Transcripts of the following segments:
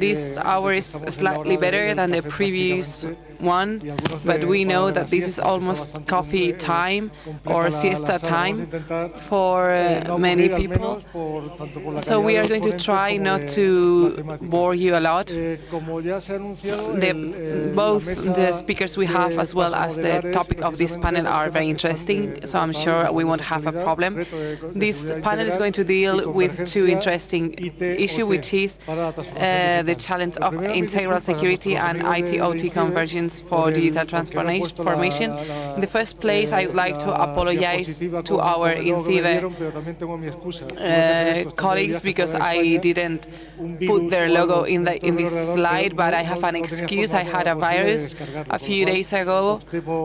This hour is slightly better than the previous one, but we know that this is almost coffee time or siesta time for many people. So we are going to try not to bore you a lot. Both the speakers we have as well as the topic of this panel are very interesting, so I'm sure we won't have a problem. This panel is going to deal with two interesting issues, which is the challenge of integral security and IT-OT convergence for digital transformation. In the first place, I would like to apologize to our INCIBE colleagues because I didn't put their logo in this slide, but I have an excuse. I had a virus a few days ago,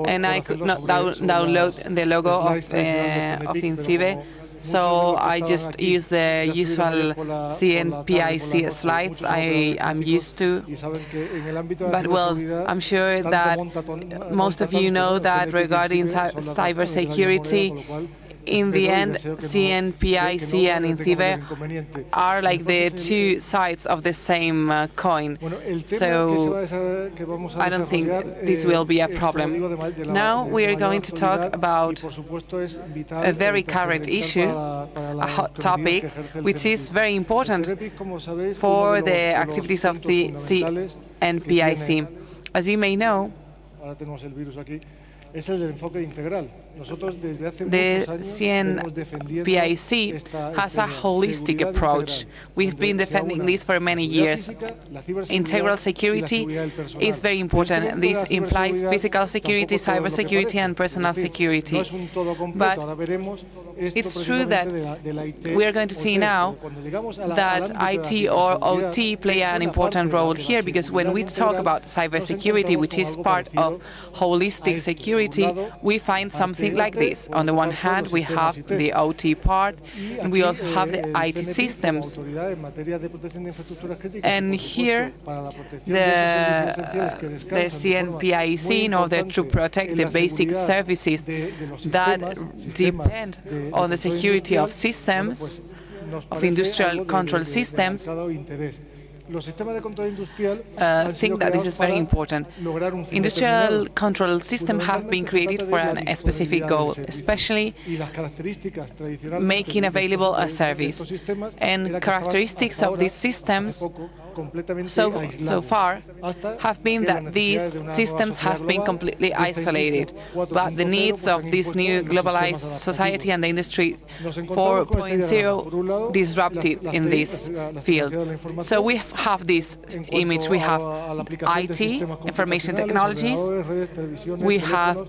and I could not download the logo of INCIBE. So I just use the usual CNPIC slides I'm used to. But well, I'm sure that most of you know that regarding cybersecurity, in the end, CNPIC and INCIBE are like the two sides of the same coin. So I don't think this will be a problem. Now we are going to talk about a very current issue, a hot topic, which is very important for the activities of the CNPIC. As you may know, the CNPIC has a holistic approach. We've been defending this for many years. Integral security is very important. This implies physical security, cybersecurity, and personal security. But it's true that we are going to see now that IT or OT play an important role here, because when we talk about cybersecurity, which is part of holistic security, we find something like this. On the one hand, we have the OT part, and we also have the IT systems. And here, the CNPIC, in order to protect the basic services that depend on the security of systems, of industrial control systems, think that this is very important. Industrial control systems have been created for a specific goal, especially making available a service. And characteristics of these systems so far have been that these systems have been completely isolated, but the needs of this new globalized society and the industry 4.0 disrupted in this field. So we have this image. We have IT, information technologies. We have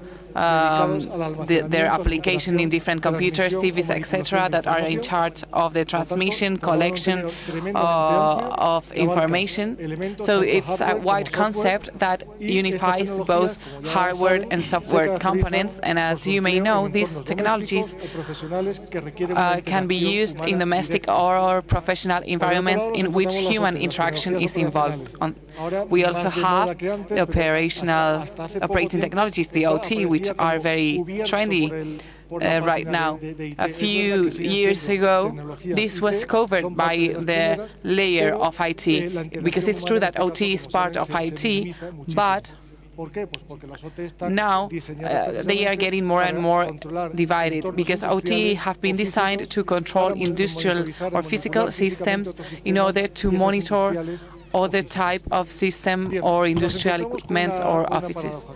their application in different computers, TVs, etc., that are in charge of the transmission, collection of information. So it's a wide concept that unifies both hardware and software components. And as you may know, these technologies can be used in domestic or professional environments in which human interaction is involved. We also have the operating technologies, the OT, which are very trendy right now. A few years ago, this was covered by the layer of IT, because it's true that OT is part of IT, but now they are getting more and more divided, because OT have been designed to control industrial or physical systems in order to monitor other type of system or industrial equipments or offices.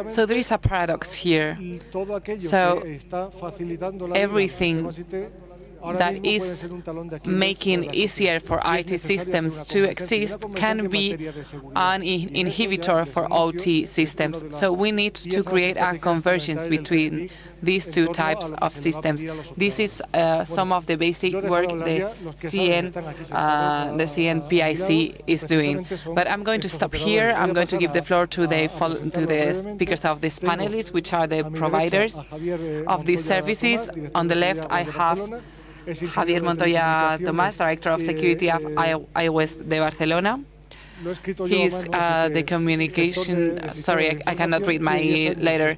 So there is a paradox here. So everything that is making easier for IT systems to exist can be an inhibitor for OT systems. So we need to create a convergence between these two types of systems. This is some of the basic work the CNPIC is doing. But I'm going to stop here. I'm going to give the floor to the speakers of this panelists, which are the providers of these services. On the left, I have Javier Montoya Tomás, Director of Security of Aigües de Barcelona. He's the communication, sorry, I cannot read my letter.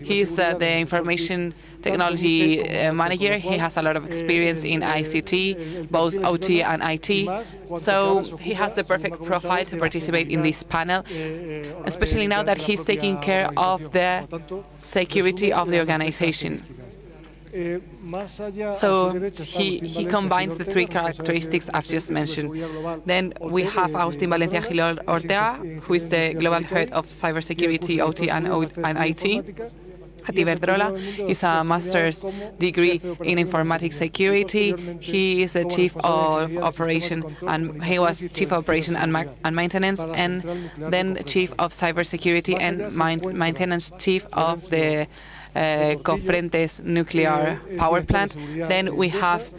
He's the information technology manager. He has a lot of experience in ICT, both OT and IT. So he has the perfect profile to participate in this panel, especially now that he's taking care of the security of the organization. So he combines the three characteristics I've just mentioned. Then we have Agustín Valencia Gil-Ortega, who is the global head of cybersecurity, OT and IT at Iberdrola. He's a master's degree in informatics security. He is the chief of operation, and he was chief of operation and maintenance, and then chief of cybersecurity and maintenance chief of the Cofrentes nuclear power plant. Then we have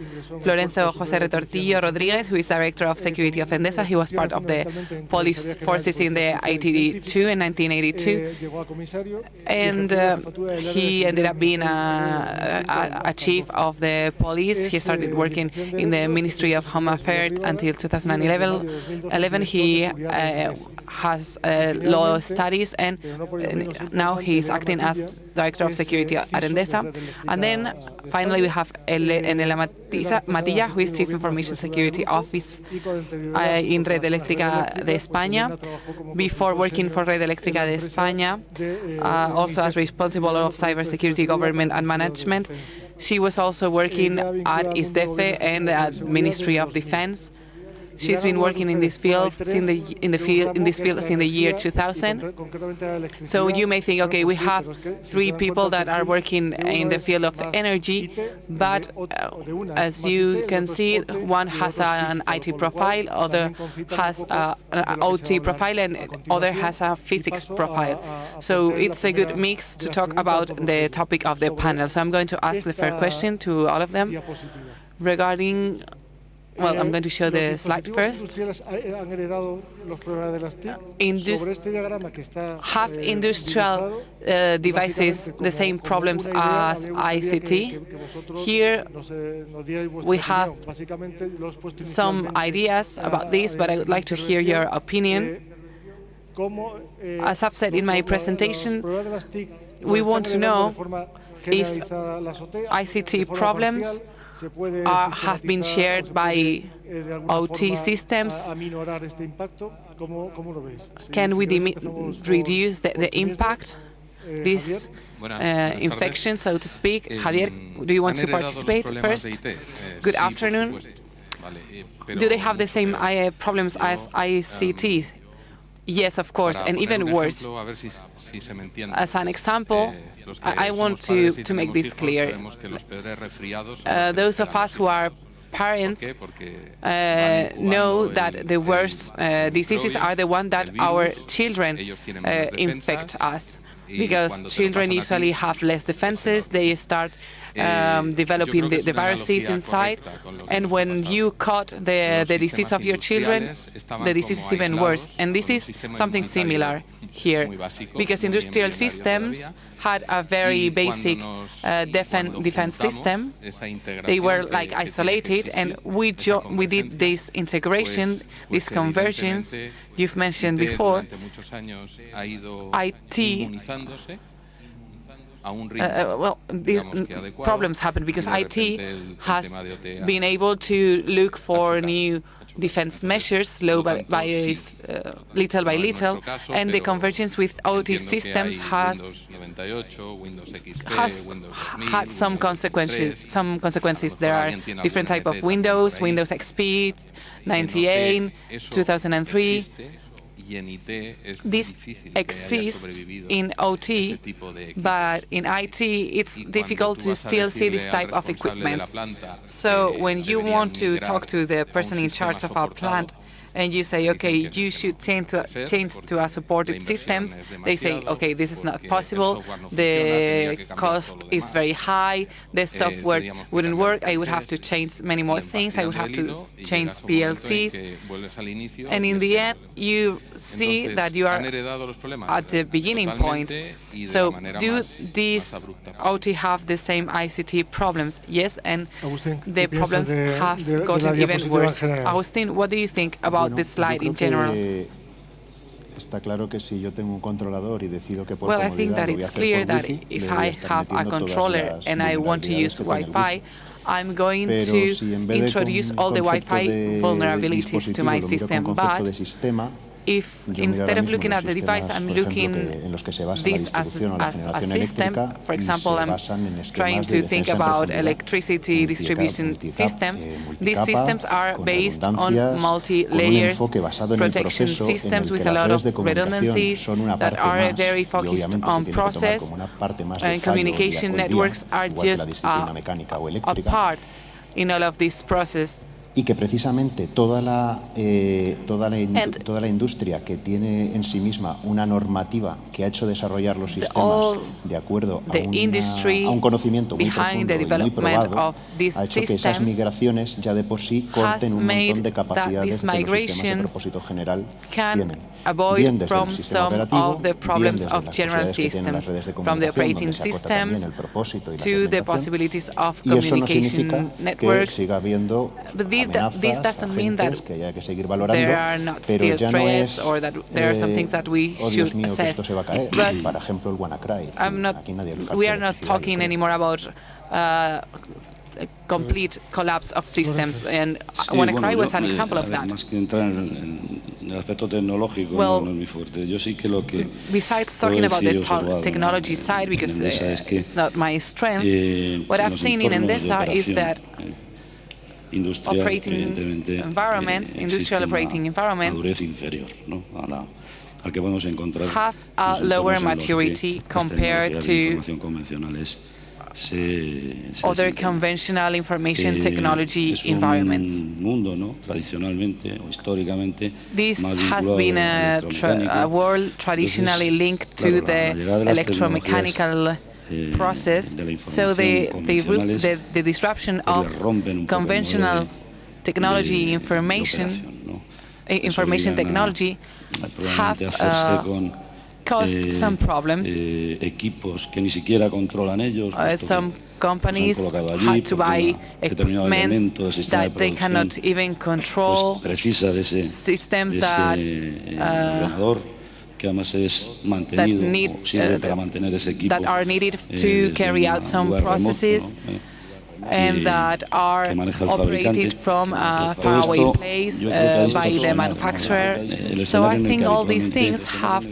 Florencio José Retortillo Rodrigez, who is director of security of Endesa. He was part of the police forces in the IT2 in 1982, and he ended up being a chief of the police. He started working in the Ministry of Home Affairs until 2011. He has law studies, and now he's acting as director of security at Endesa. And then finally we have Elena Matilla, who is Chief Information Security Office in Red Eléctrica de España. Before working for Red Eléctrica de España, also as responsible of cybersecurity government and management, she was also working at ISDEFE and the Ministry of Defense. She's been working in this field since the year 2000. So you may think, okay, we have three people that are working in the field of energy, but as you can see, one has an IT profile, other has an OT profile, and other has a physics profile. So it's a good mix to talk about the topic of the panel. So I'm going to ask the first question to all of them regarding. Well, I'm going to show the slide first. Have industrial devices the same problems as ICT? Here we have some ideas about this, but I would like to hear your opinion. As I've said in my presentation, we want to know if ICT problems have been shared by OT systems. Can we reduce the impact, this infection, so to speak? Javier, do you want to participate first? Good afternoon. Do they have the same problems as ICT? Yes, of course, and even worse. As an example, I want to make this clear. Those of us who are parents know that the worst diseases are the ones that our children infect us, because children usually have less defenses. They start developing the viruses inside, and when you caught the disease of your children, the disease is even worse. And this is something similar here, because industrial systems had a very basic defense system. They were like isolated, and we did this integration, this convergence you've mentioned before. IT well, these problems happen because IT has been able to look for new defense measures little by little, and the convergence with OT systems has had some consequences. There are different types of Windows XP, 98, 2003. This exists in OT, but in IT it's difficult to still see this type of equipment. So when you want to talk to the person in charge of our plant and you say, okay, you should change to a supported systems, they say, okay, this is not possible, the cost is very high, the software wouldn't work, I would have to change many more things, I would have to change PLCs, and in the end, you see that you are at the beginning point. So do these OT have the same ICT problems? Yes, and the problems have gotten even worse. Agustín, what do you think about this slide in general? está claro que si yo tengo un controlador y decido que por Well, I think comodidad that lo voy a it's hacer clear por that wifi, if le voy a I estar have a metiendo todas controller las and I want to vulnerabilidades use que tiene el Wi-Fi, wifi. I'm going Pero to si en vez de introduce un all the concepto Wi-Fi de vulnerabilities to my dispositivo lo miro con system. concepto But de sistema, if yo miro instead ahora of mismo looking los at the device, sistemas, I'm por ejemplo, looking en los que se basa la this distribución o la as a generación system, eléctrica for y example, se I'm basan en trying esquemas de to think defensa en about profundidad, electricity distribution systems. These multicapa, systems are con based on redundancias, con un multi-layers enfoque basado en el protection proceso en systems el with que a las lot redes of de comunicación redundancies son una that parte are más very y focused obviamente se on tiene que tomar process, como una parte más de and fallo communication hoy día, networks are igual que la just disciplina mecánica o a eléctrica. part in all of this process. Y que precisamente toda la industria que tiene en sí misma una normativa que ha hecho desarrollar los sistemas de acuerdo a un conocimiento muy profundo y muy probado, ha hecho que esas migraciones ya de por sí corten un montón de capacidades que los sistemas de propósito general tienen. Bien desde el sistema operativo, bien desde las posibilidades que tienen las redes de comunicación, donde se acota también el propósito y la segmentación. Y eso no significa que siga habiendo amenazas, agentes que haya que seguir valorando, pero ya no es, oh Dios mío, que esto se va a caer. Por ejemplo, el WannaCry. Aquí nadie le falta we are not talking anymore about complete collapse of systems, and WannaCry was an example of that. Más que entrar en el aspecto tecnológico, no es muy fuerte. Yo sí que lo que besides talking about the technology side, because it's not my strength, what I've seen in Endesa is that operating environments, industrial operating environments, have a lower maturity compared to other conventional information technology environments. This has been a world traditionally linked to the electromechanical process, so the disruption of conventional technology information technology have caused some problems. Some companies had to buy equipment that they cannot even control, systems that that are needed to carry out some processes, and that are operated from a faraway place by the manufacturer. So I think all these things have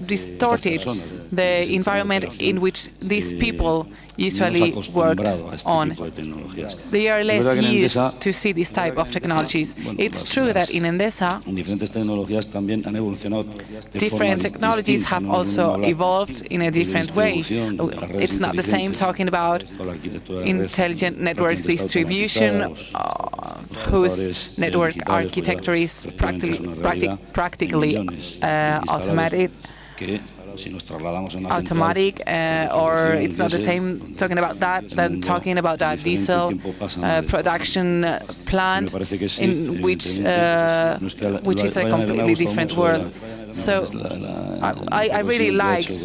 distorted the environment in which these people usually worked on. They are less used to see this type of technologies. It's true that in Endesa, different technologies have also evolved in a different way. It's not the same talking about intelligent networks distribution, whose network architecture is practically automatic, or it's not the same talking about that than talking about a diesel production plant, in which is a completely different world. So I really liked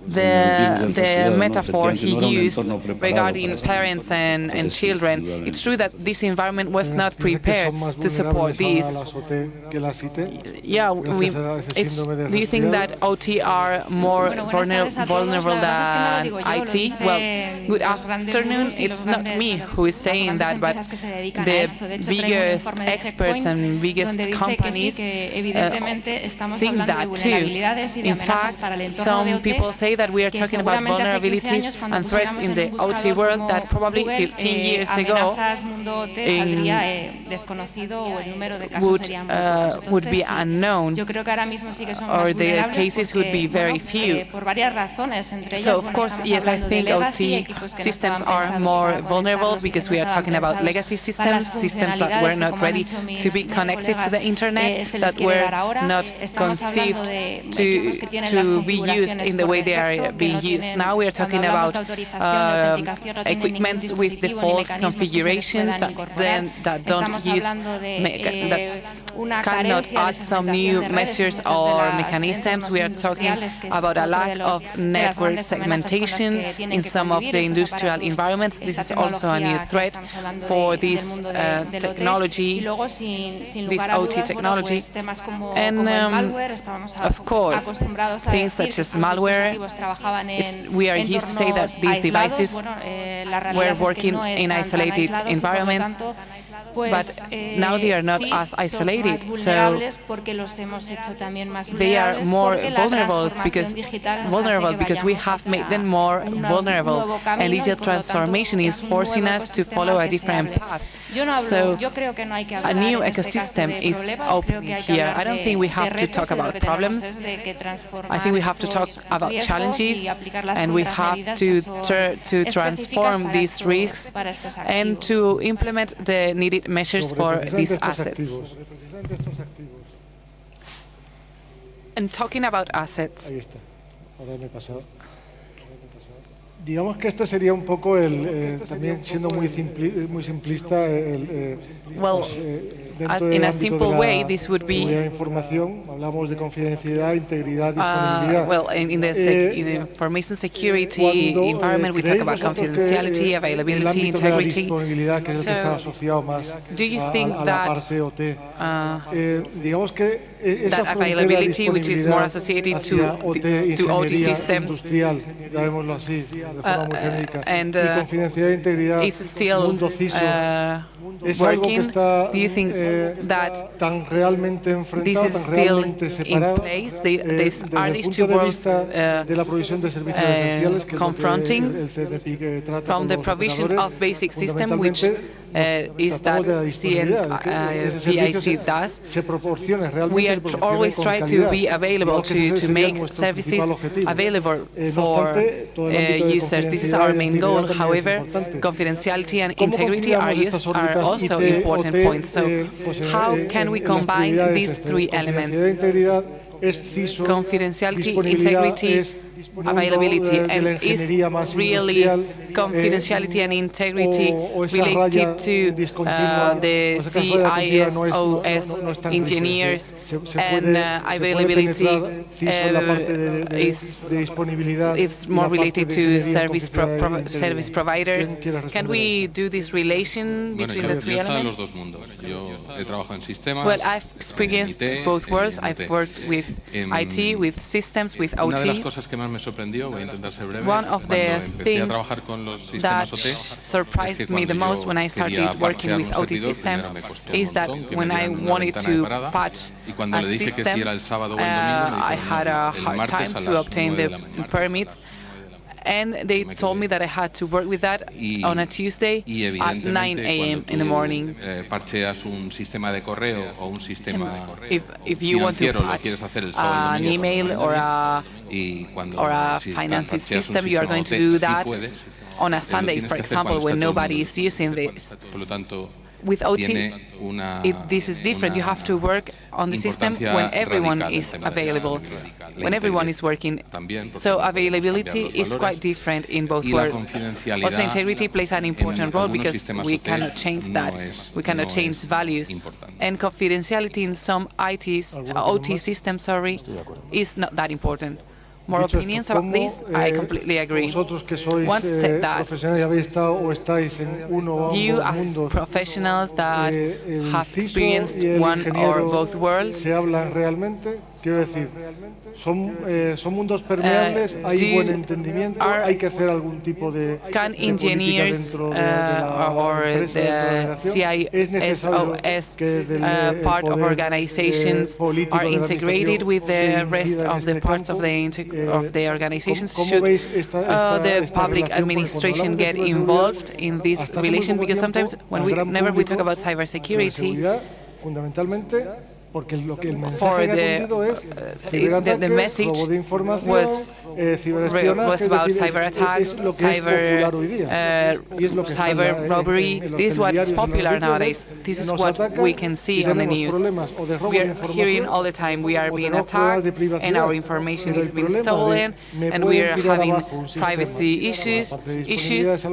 the metaphor he used regarding parents and children. It's true that this environment was not prepared to support this. Yeah, do you think that OT are more vulnerable than IT? Well, good afternoon. It's not me who is saying that, but the biggest experts and biggest companies think that too. In fact, some people say that we are talking about vulnerabilities and threats in the OT world that probably 15 years ago would be unknown, or the cases would be very few. So of course, yes, I think OT systems are more vulnerable because we are talking about legacy systems that were not ready to be connected to the internet, that were not conceived to be used in the way they are being used. Now we are talking about equipments with default configurations that don't cannot add some new measures or mechanisms. We are talking about a lack of network segmentation in some of the industrial environments. This is also a new threat for this technology, this OT technology. And of course, things such as malware, we are used to say that these devices were working in isolated environments, but now they are not as isolated, so they are more vulnerable because we have made them more vulnerable, and digital transformation is forcing us to follow a different path. So a new ecosystem is opening here. I don't think we have to talk about problems. I think we have to talk about challenges, and we have to transform these risks and to implement the needed measures for these assets. And talking about assets. Digamos que este sería un poco también siendo muy simplista in a simple way, this would be información. Hablamos de confidencialidad, integridad, disponibilidad. In the information security environment, we talk about confidentiality, availability, integrity. So, do you think that digamos que that availability, which is more associated to OT systems, and is still working? Do you think that this is still in place? Are these two worlds confronting from the provision of basic system, which is that CNPIC does? We are always try to be available to make services available for users. This is our main goal. However, confidentiality and integrity are also important points. So how can we combine these three elements? Confidentiality, integrity, availability, and is really confidentiality and integrity related to the CISO engineers, and availability is more related to service providers. Can we do this relation between the three elements? Well, I've experienced both worlds. I've worked with IT, with systems, with OT. One of the things that surprised me the most when I started working with OT systems is that when I wanted to patch a system, I had a hard time to obtain the permits. And they told me that I had to work with that on a Tuesday at 9 a.m. in the morning. If you want to patch an email or a financing system, you are going to do that on a Sunday, for example, when nobody is using this. With OT, this is different. You have to work on the system when everyone is available, when everyone is working. So availability is quite different in both worlds. Also, integrity plays an important role because we cannot change that. We cannot change values. And confidentiality in some OT systems, is not that important. More opinions about this? I completely agree. Once said that, you as professionals that have experienced one or both worlds, quiero decir, son mundos permeables, hay buen entendimiento, hay que hacer algún tipo de can engineers or the CISOs part of organizations are integrated with the rest of the parts of the organizations? Should the public administration get involved in this relation? Because sometimes whenever we talk about cybersecurity, Porque lo que el mensaje que ha cundido es ciberataques, robo de información, ciberespionaje, was about cyber attacks, cyber robbery. This is what's popular nowadays. This is what we can see on the news. We are hearing all the time we are being attacked and our information is being stolen and we are having privacy issues,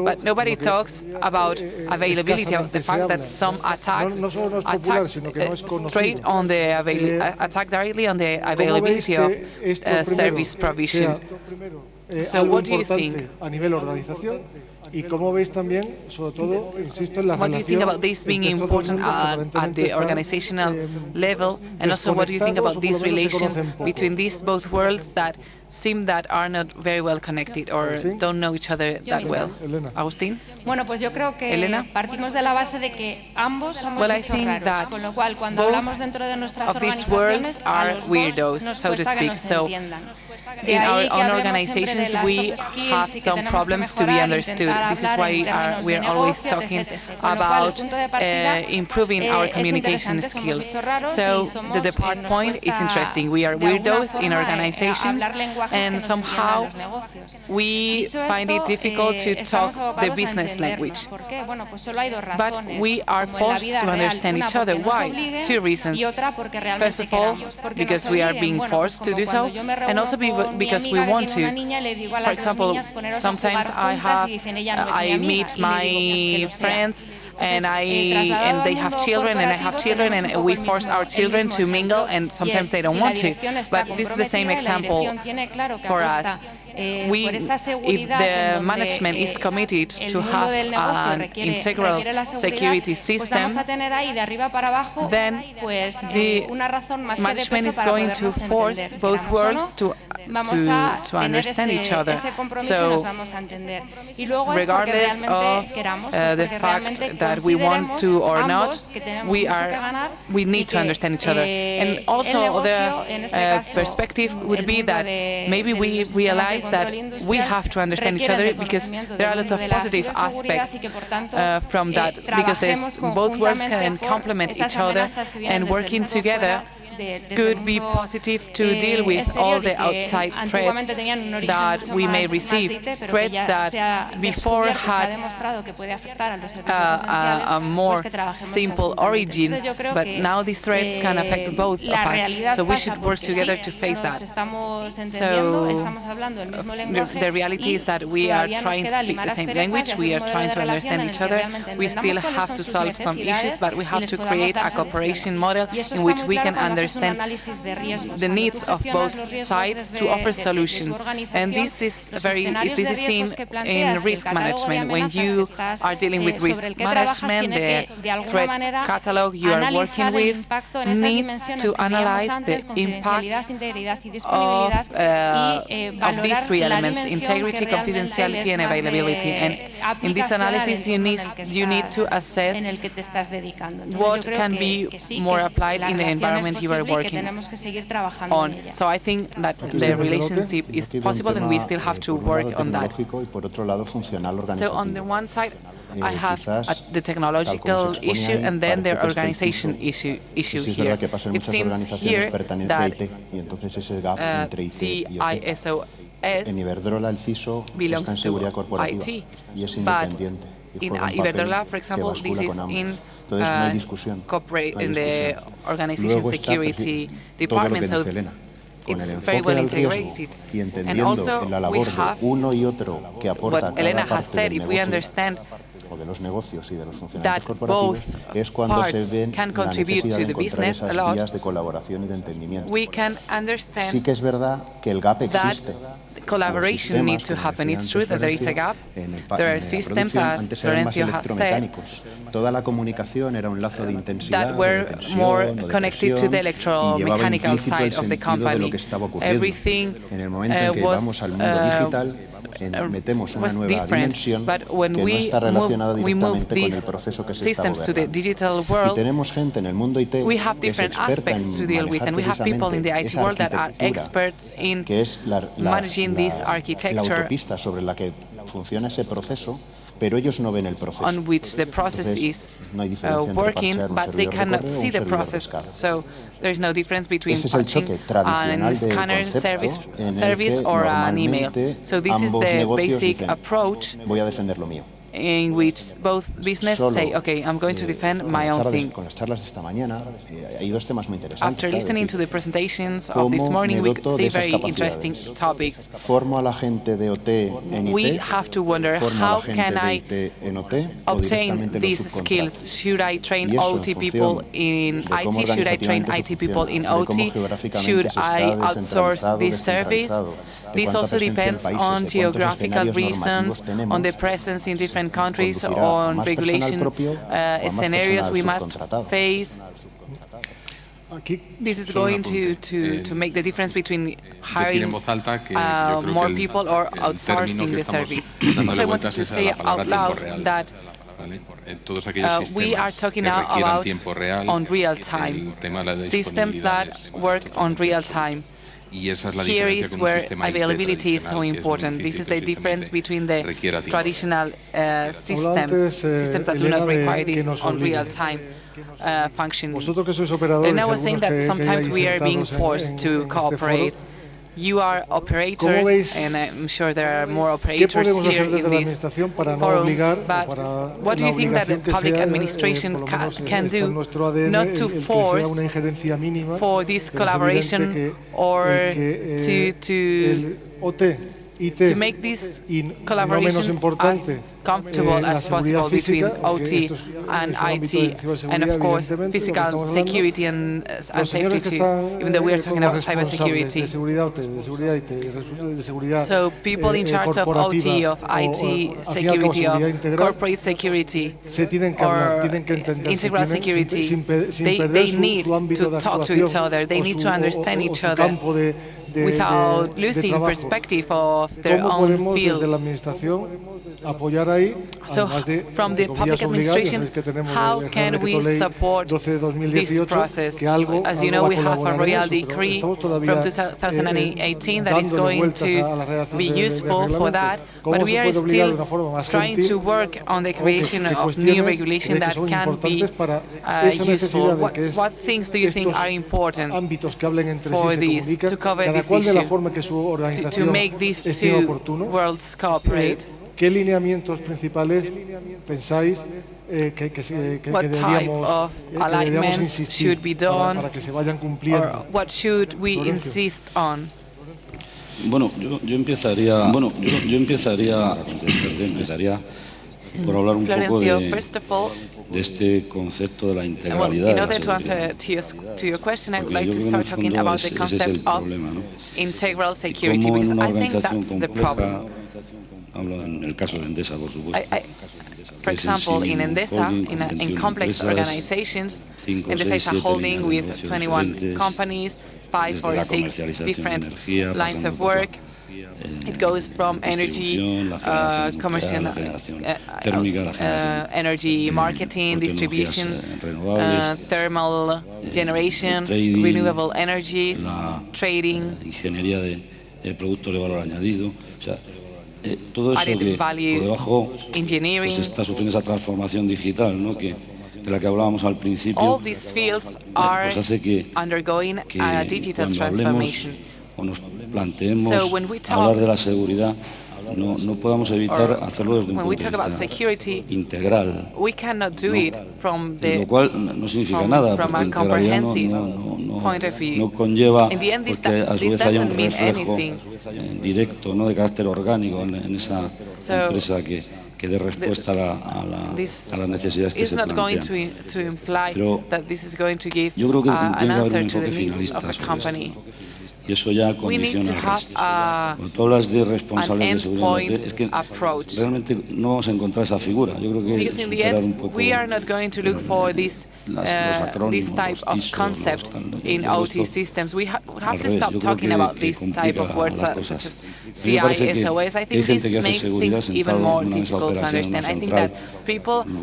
but nobody talks about availability, of the fact that some attacks attack directly on the availability of service provision. So what do you think? What do you think about this being important at the organizational level? And also, what do you think about this relation between these both worlds that seem that are not very well connected or don't know each other that well? Agustín? Bueno, pues yo creo que Elena? partimos de la base de que ambos somos bichos raros, con lo cual cuando hablamos dentro de nuestras organizaciones a los dos nos cuesta que nos entiendan. In our own organizations, we have some problems to be understood. This is why we are always talking about improving our communication skills. So the depart point is interesting. We are weirdos in organizations, and somehow we find it difficult to talk the business language. But we are forced to understand each other. Why? Two reasons. First of all, because we are being forced to do so, and also because we want to. For example, sometimes I meet my friends and they have children and I have children and we force our children to mingle and sometimes they don't want to. But this is the same example for us. If the management is committed to have an integral security system, then the management is going to force both worlds to understand each other. So, regardless of the fact that we want to or not, we need to understand each other. And also, the perspective would be that maybe we realize that we have to understand each other because there are a lot of positive aspects from that, because both worlds can complement each other, and working together could be positive to deal with all the outside threats that we may receive, threats that before had a more simple origin, but now these threats can affect both of us, so we should work together to face that. So the reality is that we are trying to speak the same language, we are trying to understand each other, we still have to solve some issues, but we have to create a cooperation model in which we can understand the needs of both sides to offer solutions. And this is seen in risk management. When you are dealing with risk management, the threat catalog you are working with needs to analyze the impact of these three elements: integrity, confidentiality, and availability. And in this analysis, you need to assess what can be more applied in the environment you are working on. So I think that the relationship is possible and we still have to work on that. So on the one side, I have the technological issue and then the organization issue here. It seems here that CISO En Iberdrola el CISO está en seguridad corporativa y es independiente. In Iberdrola, for example, this is in the organization security department, so it's very well integrated. And also, we have what Elena has said, if we understand that both parts can contribute to the business a lot, we can understand that collaboration needs to happen. It's true that there is a gap. There are systems, as Florencio has said, that were more connected to the electromechanical side of the company. Everything was different, but when we move these systems to the digital world, we have different aspects to deal with, and we have people in the IT world that are experts in managing this architecture. pero ellos no ven el proceso. on which the process is no hay diferencia entre working, parchear un but they servidor de cannot correo o see un the servidor process. pescado. So there is no difference between Ese es el patching choque tradicional and del scanner concepto en el service que or an email. normalmente So this is ambos the negocios basic dicen, approach voy a defender lo mío. in which both business Solo, say, okay, I'm going to defend my own thing. Con las charlas de esta mañana hay dos temas muy interesantes. After listening to the presentations of this morning, we see very interesting topics. Formo a la gente de OT en IT, We have to wonder, how can I obtain these skills? Should I train OT people in IT? Should I train IT people in OT? Should I outsource this service? This also depends on geographical reasons, on the presence in different countries, on regulation scenarios we must face. This is going to make the difference between hiring more people or outsourcing the service. So I wanted to say out loud that we are talking now about on real time, systems that work on real time. Here is where availability is so important. This is the difference between the traditional systems that do not require this on real-time function. And I was saying that sometimes we are being forced to cooperate. You are operators, and I'm sure there are more operators here in this forum, but what do you think that the public administration can do not to force for this collaboration or to make this collaboration as comfortable as possible between OT and IT, and of course physical security and safety too, even though we are talking about cybersecurity. So people in charge of OT, of IT security, of corporate security, or integral security, they need to talk to each other, they need to understand each other without losing perspective of their own field. So from the public administration, how can we support this process? As you know, we have a royal decree from 2018 that is going to be useful for that, but we are still trying to work on the creation of new regulation that can be useful. What things do you think are important for this, to cover this issue, to make these two worlds cooperate? ¿Qué lineamientos principales pensáis what type of alignment should be done, para que se vayan cumpliendo? Or what should we insist on? Bueno, yo empezaría por hablar un poco de este concepto de la integralidad. In order to answer to your question, I would like to start talking about the concept of integral security, because I think that's the problem. Hablo en el caso de Endesa, por supuesto. For example, in Endesa, in complex organizations, Endesa is a holding with 21 companies, 5 or 6 different lines of work. It goes from energy, commercial, energy marketing, distribution, thermal generation, renewable energies, trading, ingeniería de productos de valor añadido. O sea, todo eso que por debajo pues está sufriendo esa transformación digital, ¿no? de la que hablábamos al principio, pues hace que cuando hablemos o nos planteemos hablar de la seguridad, no podamos evitar hacerlo desde un punto de vista integral, lo cual no significa nada, porque integralidad no conlleva porque a su vez haya un reflejo directo, no de carácter orgánico en esa empresa que dé respuesta a las necesidades que se plantean. Pero yo creo que tiene que haber un enfoque finalista sobre esto. Y eso ya condiciona el resto. Cuando tú hablas de responsables de seguridad, es que realmente no vamos a encontrar esa figura. Yo creo que superar un poco this type of concept in OT systems. We have to stop talking about this type of words such as CISOs. I think this makes things even more difficult to understand. I think that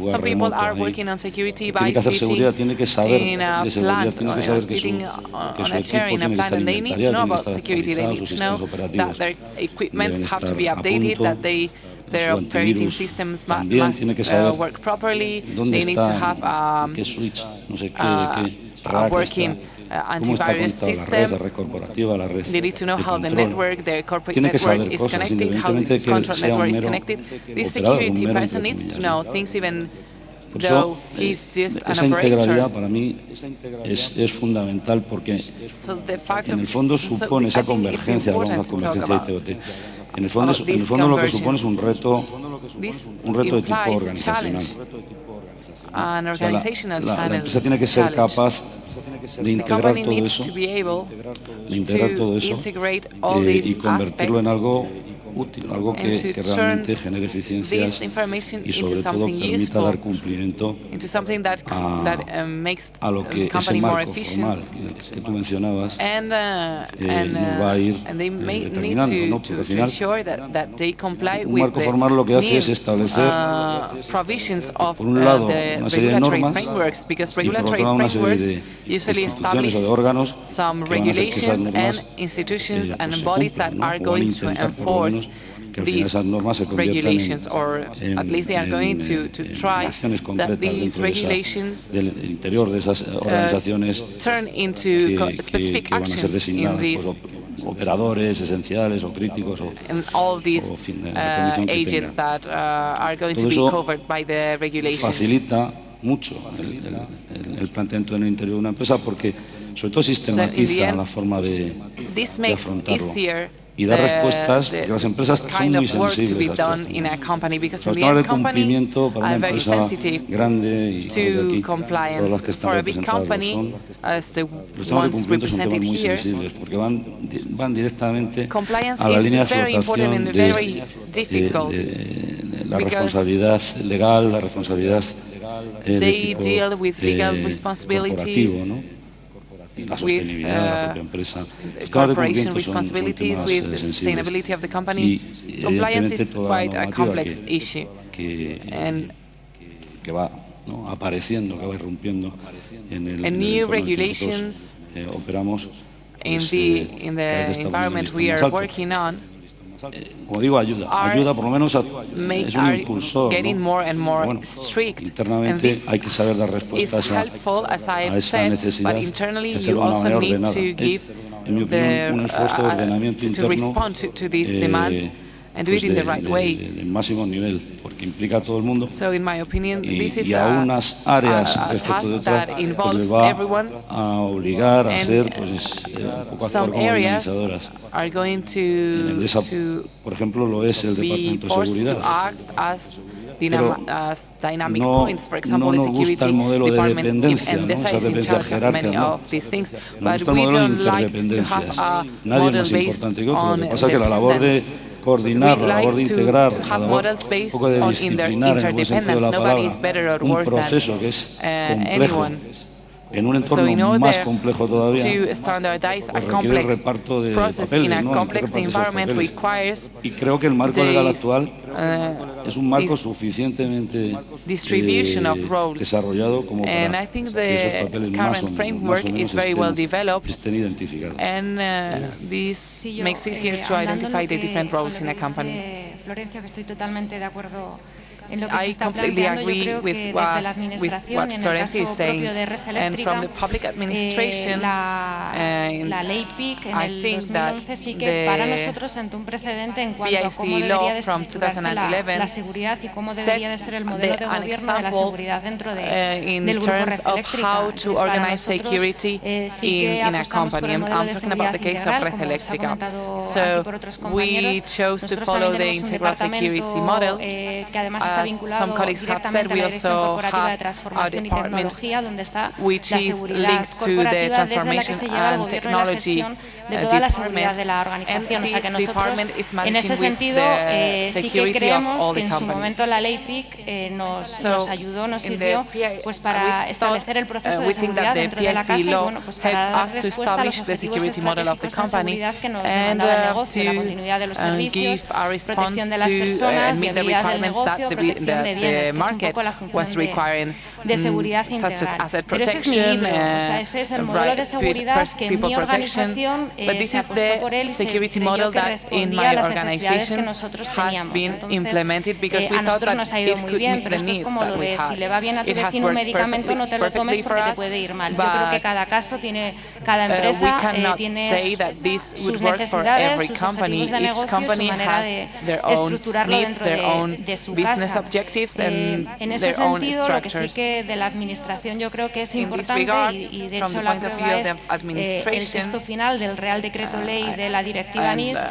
some people are working on security by sitting in a plant or sitting on a chair in a plant, and they need to know about security. They need to know that their equipments have to be updated, that they their operating systems must work properly. They need to have a working antivirus system. They need to know how the network, their corporate network is connected, how the control network is connected. This security person needs to know things even though he's just an operator. Para mí es fundamental porque en el fondo supone esa convergencia, hablamos de convergencia ITOT. En el fondo lo que supone es un reto de tipo organizacional. La empresa tiene que ser capaz de integrar todo eso, y convertirlo en algo útil, algo que realmente genere eficiencias y sobre todo permita dar cumplimiento a lo que ese marco formal que tú mencionabas nos va a ir determinando, ¿no? Porque al final un marco formal lo que hace es establecer por un lado una serie de normas y por otro lado una serie de instituciones o de órganos que van a hacer que esas normas se cumplan, ¿no? O van a intentar por lo menos que al final esas normas se conviertan en acciones concretas del interior de esas organizaciones que van a ser designadas por operadores esenciales o críticos o la condición que tengan. Todo eso facilita mucho el planteamiento en el interior de una empresa porque sobre todo sistematiza la forma de afrontarlo y da respuestas, porque las empresas son muy sensibles a estas cosas. El cumplimiento para una empresa grande y aquí, todas las que están representadas son, los temas de cumplimiento son temas muy sensibles porque van directamente a la línea de flotación de la responsabilidad legal, la responsabilidad de tipo corporativo, ¿no? La sostenibilidad de la propia empresa. Los temas de cumplimiento son temas sensibles y evidentemente toda la normativa que va, ¿no? apareciendo, que va irrumpiendo en el entorno en el que nosotros operamos, pues, in the environment we are working on, como digo, ayuda por lo menos es un impulsor, ¿no? Bueno, internamente hay que saber dar respuestas a esa necesidad de hacerlo de una manera ordenada. En mi opinión, un esfuerzo de ordenamiento interno pues de máximo nivel, porque implica a todo el mundo y a unas áreas respecto de otras pues les va a obligar a ser pues, un poco actuar como dinamizadoras. En Endesa, por ejemplo, lo es el Departamento de Seguridad. Pero no nos gusta el modelo de dependencia, ¿no? Esa dependencia jerárquica, ¿no? Nos gusta el modelo de interdependencias. Nadie es más importante que otro. Lo que pasa es que la labor de coordinar, la labor de integrar, la labor un poco de disciplinar en el buen sentido de la palabra, un proceso que es complejo, en un entorno más complejo todavía, pues requiere el reparto de papeles, ¿no? Y creo que el marco legal actual es un marco suficientemente desarrollado como para que esos papeles más o menos estén identificados. Sí, makes it easier to identify the different roles in a company. Florencio, que estoy totalmente de acuerdo en lo que se está planteando. Yo creo que desde la administración, en el caso propio de Red Eléctrica, la ley PIC en el 2011 sí que para nosotros sentó un precedente en cuanto a cómo debería de estructurarse la seguridad y cómo debería de ser el modelo de gobierno de la seguridad dentro del grupo Red Eléctrica. Entonces, para nosotros sí que apostamos por el modelo de seguridad integral, como se ha comentado aquí por otros compañeros. Nosotros también tenemos un departamento que además está vinculado directamente a la Dirección Corporativa de Transformación y Tecnología, donde está la seguridad corporativa desde la que se lleva el gobierno y la gestión de toda la seguridad de la organización. O sea que nosotros, en ese sentido, sí que creemos que en su momento la ley PIC nos ayudó, nos sirvió pues para establecer el proceso de seguridad dentro de la casa y bueno, pues para dar respuesta a los objetivos estratégicos en seguridad que nos demandaba el negocio, la continuidad de los servicios, protección de las personas, viabilidad del negocio, protección the market was requiring, such as asset protection, people protection. But this is the security model that in my organization has been implemented because we thought that it could meet the needs that we had. It has worked perfectly for us, but we cannot say that this would work for every company. Each company has their own needs, their own business objectives, and their own structures. In this regard, from the point of view of the administration,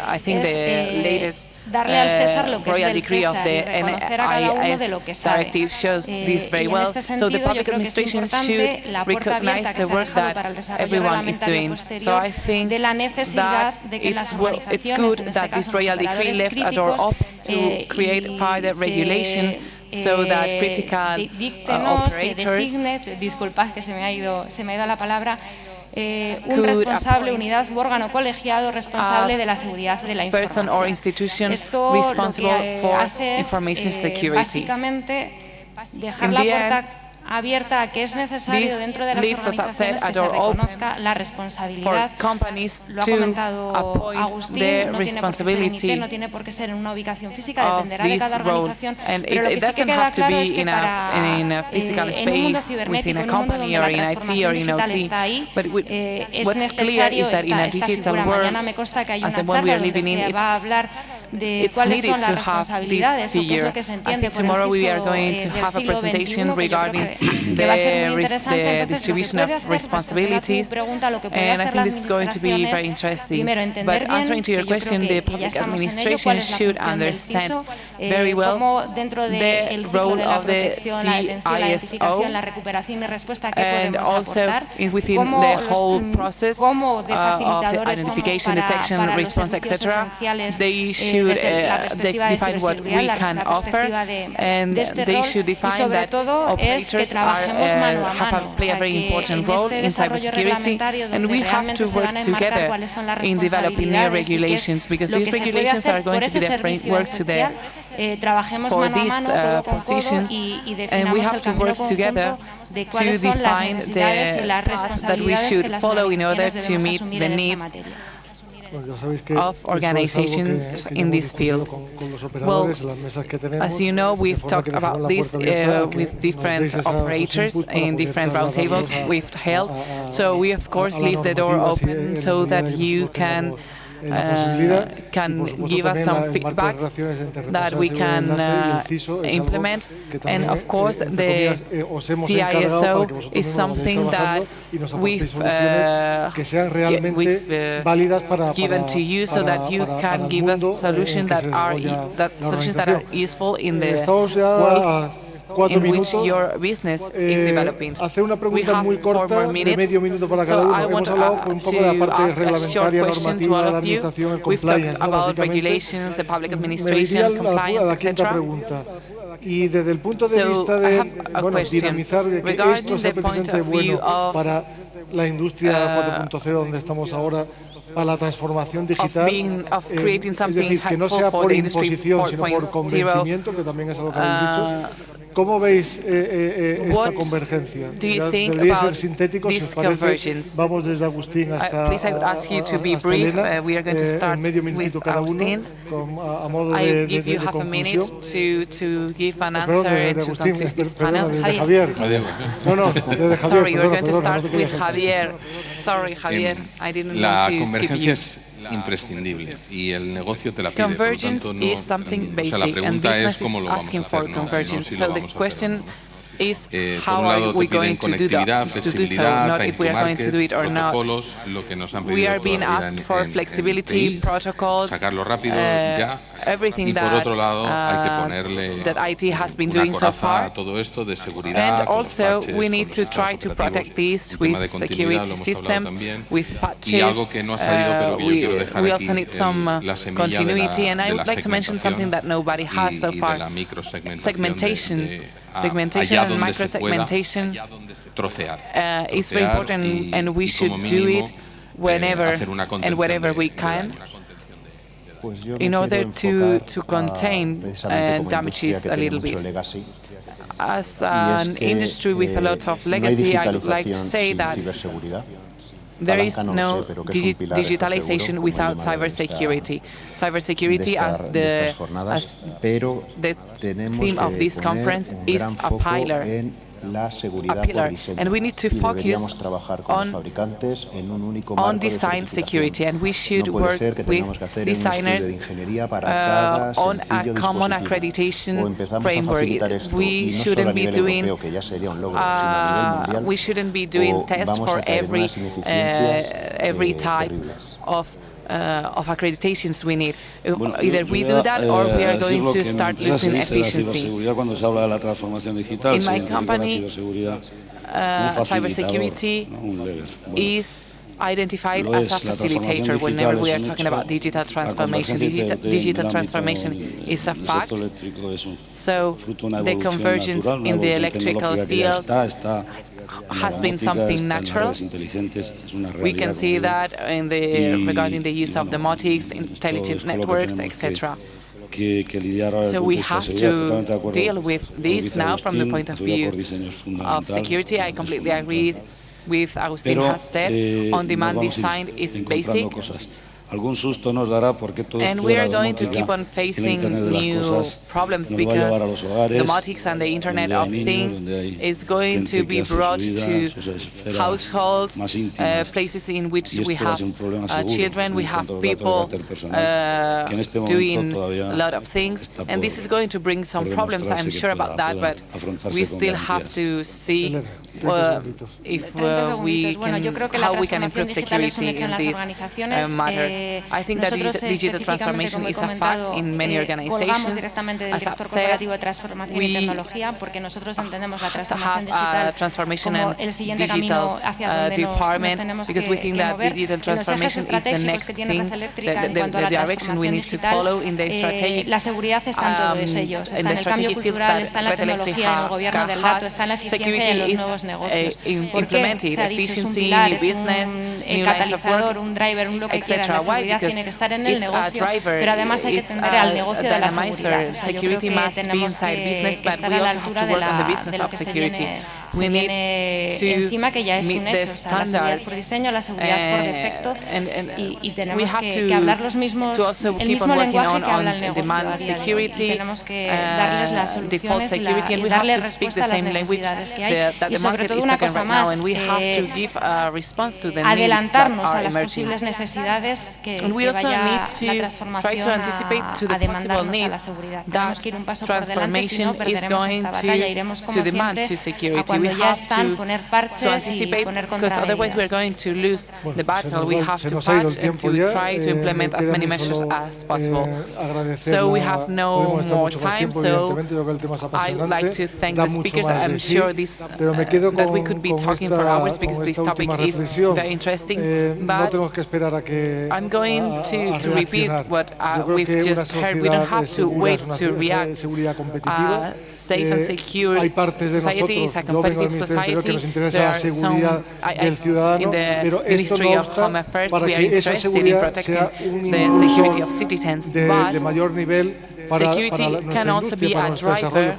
I think the latest Royal Decree of the ENISE directive shows this very well. So the public administration should recognize the work that everyone is doing. So I think that it's good that this Royal Decree left a door open to create further regulation so that critical operators un responsable, unidad u órgano colegiado responsable de la seguridad de la información. Person or institution responsible for information security. Básicamente, dejar la puerta abierta a que es necesario dentro de las organizaciones que se reconozca la responsabilidad. Lo ha comentado Agustín, no tiene por qué ser en IT, no tiene por qué ser en una ubicación física, dependerá de cada organización, pero lo que sí que queda claro es que para en un mundo cibernético, en un mundo donde la transformación digital está ahí, es necesario esta figura. Mañana me consta que hay una charla donde se va a hablar de cuáles son las responsabilidades o qué es lo que se entiende por el CISO del siglo XXI, que va a ser muy interesante. Entonces, lo que puede hacer, pregunta lo que puede hacer la administración es, primero, entender bien, que yo creo que ya estamos en ello, cuál es la función del CISO, cómo dentro del ciclo de la protección, la detención, la identificación, la recuperación y respuesta, qué podemos aportar, cómo de facilitadores somos para los servicios esenciales desde la perspectiva de ciberseguridad, la perspectiva de este rol, y sobre todo es que trabajemos mano a mano, o sea, que en este desarrollo reglamentario donde realmente se van a enmarcar cuáles son las responsabilidades y qué es lo que se puede hacer por ese servicio esencial, trabajemos mano a mano, codo con codo, y definamos el camino conjunto de cuáles son las necesidades y las responsabilidades que las organizaciones debemos asumir en esta materia. Of organizations in this field. Well, as you know, we've talked about this with different operators in different roundtables we've held. So we, of course, leave the door open so that you can give us some feedback that we can implement. And of course, the CISO is something that we've given to you so that you can give us solutions that are useful in the world in which your business is developing. We have 4 more minutes, so I want to ask a short question to all of you. We've talked about regulations, the public administration, compliance, etc. Y desde el punto de vista de dinamizar de que esto sea precisamente bueno para la industria 4.0 donde estamos ahora, para la transformación digital, es decir, que no sea por imposición, sino por convencimiento, que también es algo que habéis dicho. ¿Cómo veis esta convergencia? Debería ser sintético, si os parece. Vamos desde Agustín hasta Elena, en medio minutito cada uno, a modo de conclusión. Perdón, de Agustín, perdón, de Javier. No, de Javier. Sorry, we're going to start with Javier. Sorry, Javier, I didn't want to skip you. Imprescindible y el negocio te la pide. Convergence is something basic and business is asking for convergence. So the question is how are we going to do so, not if we are going to do it or not. We are being asked for flexibility, protocols, everything that IT has been doing so far. And also we need to try to protect this with security systems, with patches. We also need some continuity, and I would like to mention something that nobody has so far: segmentation and micro-segmentation is very important, and we should do it whenever and wherever we can. in order to contain damages a little bit. As an industry with a lot of legacy, I would like to say that there is no digitalization without cybersecurity. Cybersecurity, as the theme of this conference, is a pillar, and we need to focus on design security, and we should work with designers on a common accreditation framework. We shouldn't be doing tests for every type of accreditations we need. Either we do that or we are going to start losing efficiency. In my company, cybersecurity is identified as a facilitator whenever we are talking about digital transformation. Digital transformation is a fact. So the convergence in the electrical field has been something natural. We can see that regarding the use of domotics, intelligent networks, etc. So we have to deal with this now from the point of view of security. I completely agree with Agustín has said. On-demand design is basic. And we are going to keep on facing new problems because domotics and the Internet of Things is going to be brought to households, places in which we have children, we have people doing a lot of things, and this is going to bring some problems, I'm sure about that, but we still have to see if how we can improve security in this matter. I think that digital transformation is a fact in many organizations. As I've said, we have a transformation and digital department because we think that digital transformation is the next thing, the direction we need to follow in the strategic fields that Red Eléctrica has. Security is implemented, efficiency, new business, new lines of work, etc. Why? Because it's a driver, it's a dynamizer. Security must be inside business, but we also have to work on the business of security. We need to meet the standards, and we have to also keep on working on demand security, default security, and we have to speak the same language that the market is talking right now, and we have to give a response to the needs that are emerging. And we also need to try to anticipate to the possible needs that transformation is going to demand to security. We have to anticipate, because otherwise we're going to lose the battle. We have to patch and to try to implement as many measures as possible. So we have no more time, so I would like to thank the speakers. I'm sure that we could be talking for hours because this topic is very interesting, but I'm going to repeat what we've just heard. We don't have to wait to react. Safe and secure society is a competitive society. There are some, in the Ministry of Home Affairs, we are interested in protecting the security of citizens, but security can also be a driver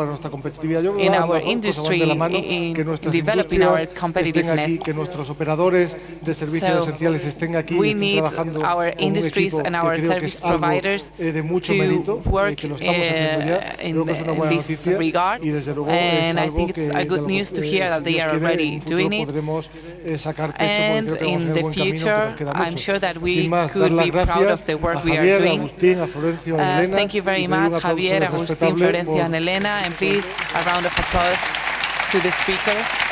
in our industry, in developing our competitiveness. So we need our industries and our service providers to work in this regard, and I think it's a good news to hear that they are already doing it. And in the future, I'm sure that we could be proud of the work we are doing. Thank you very much, Javier, Agustín, Florencio, and Elena, and please a round of applause to the speakers.